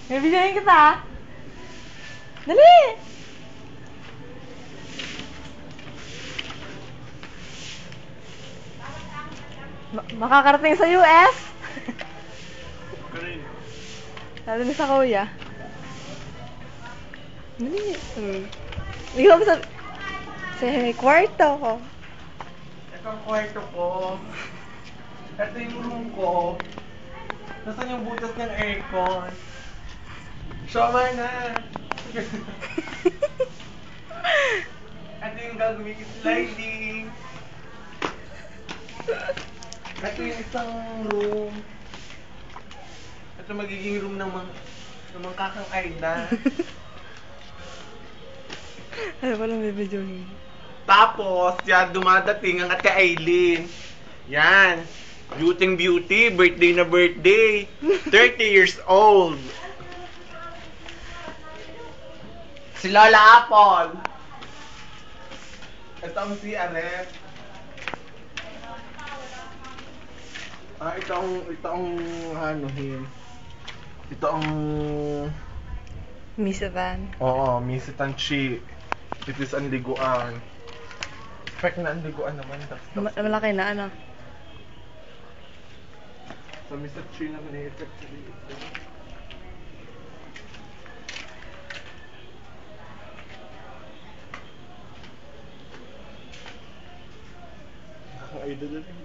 May bigyan kita. Dali! Makakarating sa US? Lalo na sa kuya. Dali. Ikaw ba sabi? Sa kwarto ko. Ito ang kwarto ko. Ito yung room ko. Nasaan yung butas ng aircon? Shoma na! Ito yung gagawin ko sliding. Ito yung isang room. Ito magiging room ng mga kakang Aida. Ano pa lang may video yun? Tapos, yan, dumadating ang ate Aileen. Yan. Beauty, birthday na birthday. 30 years old. Si Lola Apple. Ito ang si Aret. Ito ang hanuhin. Ito ang... Misitan. Oo, misitan chi. It is ang liguan. Perfect na ang liguan naman. Malaki na ano? So, Mr. Chi naman i-effect sa dito. Ang idol na rin.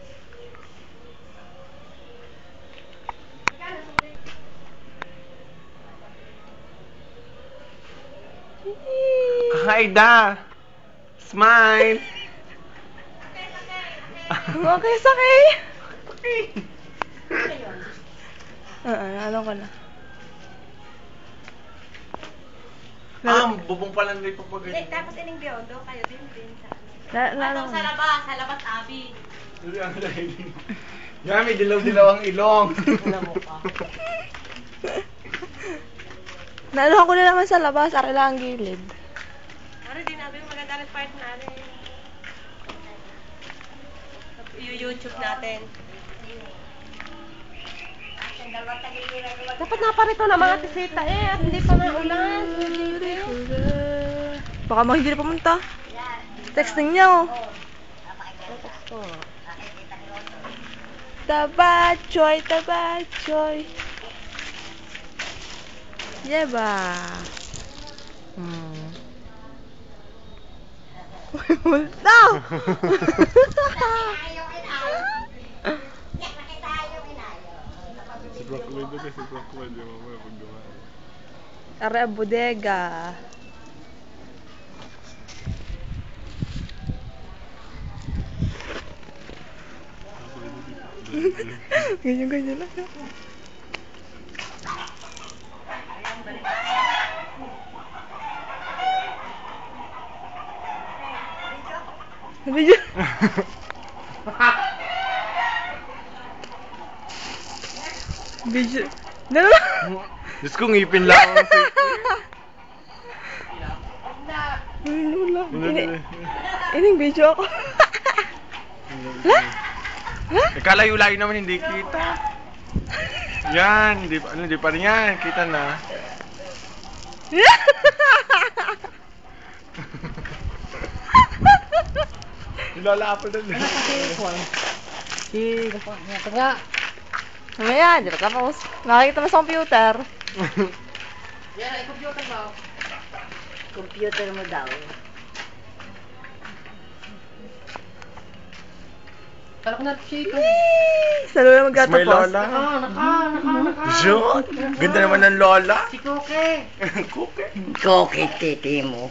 Kakaida! Smile! Okay, sakay! Okay! Alam ko na. Bubong pala nila ito pag Tapos ining biondo, kayo din Sa labas, Abi. Yan, may dilaw-dilaw ang ilong. Naanohan ko na naman sa labas, ari lang ang gilid. Ari din, Abi, maganda rin part na rin. YouTube natin. Dapat naparito na mga tisita at hindi pa na ulan. Baka hindi na pumunta. Texting niya oh. Tabachoy. Yeba. Multa! Si Brockwell doon kasi Brockwell yung mamaya pag dumaan. Are bodega. Ganyan lang. Video. Video. Dalo. Diyos ko, ngipin lang. Ining video ako. Kalayo-layo naman hindi kita. Yan, hindi pa rin yan. Kita na. Lola Apple doon. Mamaya, di ba tapos? Nakikita mo sa computer. Yan, i-computer mo. Computer mo daw. Kala ko na siya ito. Sa lula magtatapos. May Lola. Jod, ganda naman ng Lola. Si Koke. Kuke. Koke, titi mo.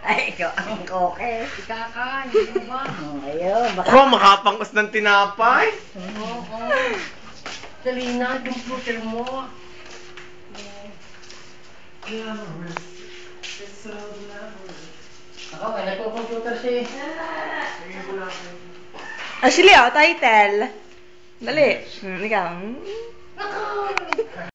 Ay, ikaw ang koke. Si Kaka, hindi mo ba? Ayun, baka... Ko, makapangos ng tinapay. Oo. Dali na, computer mo. Ako, may nagko-computer siya. Actually, title. Dali. Ikaw.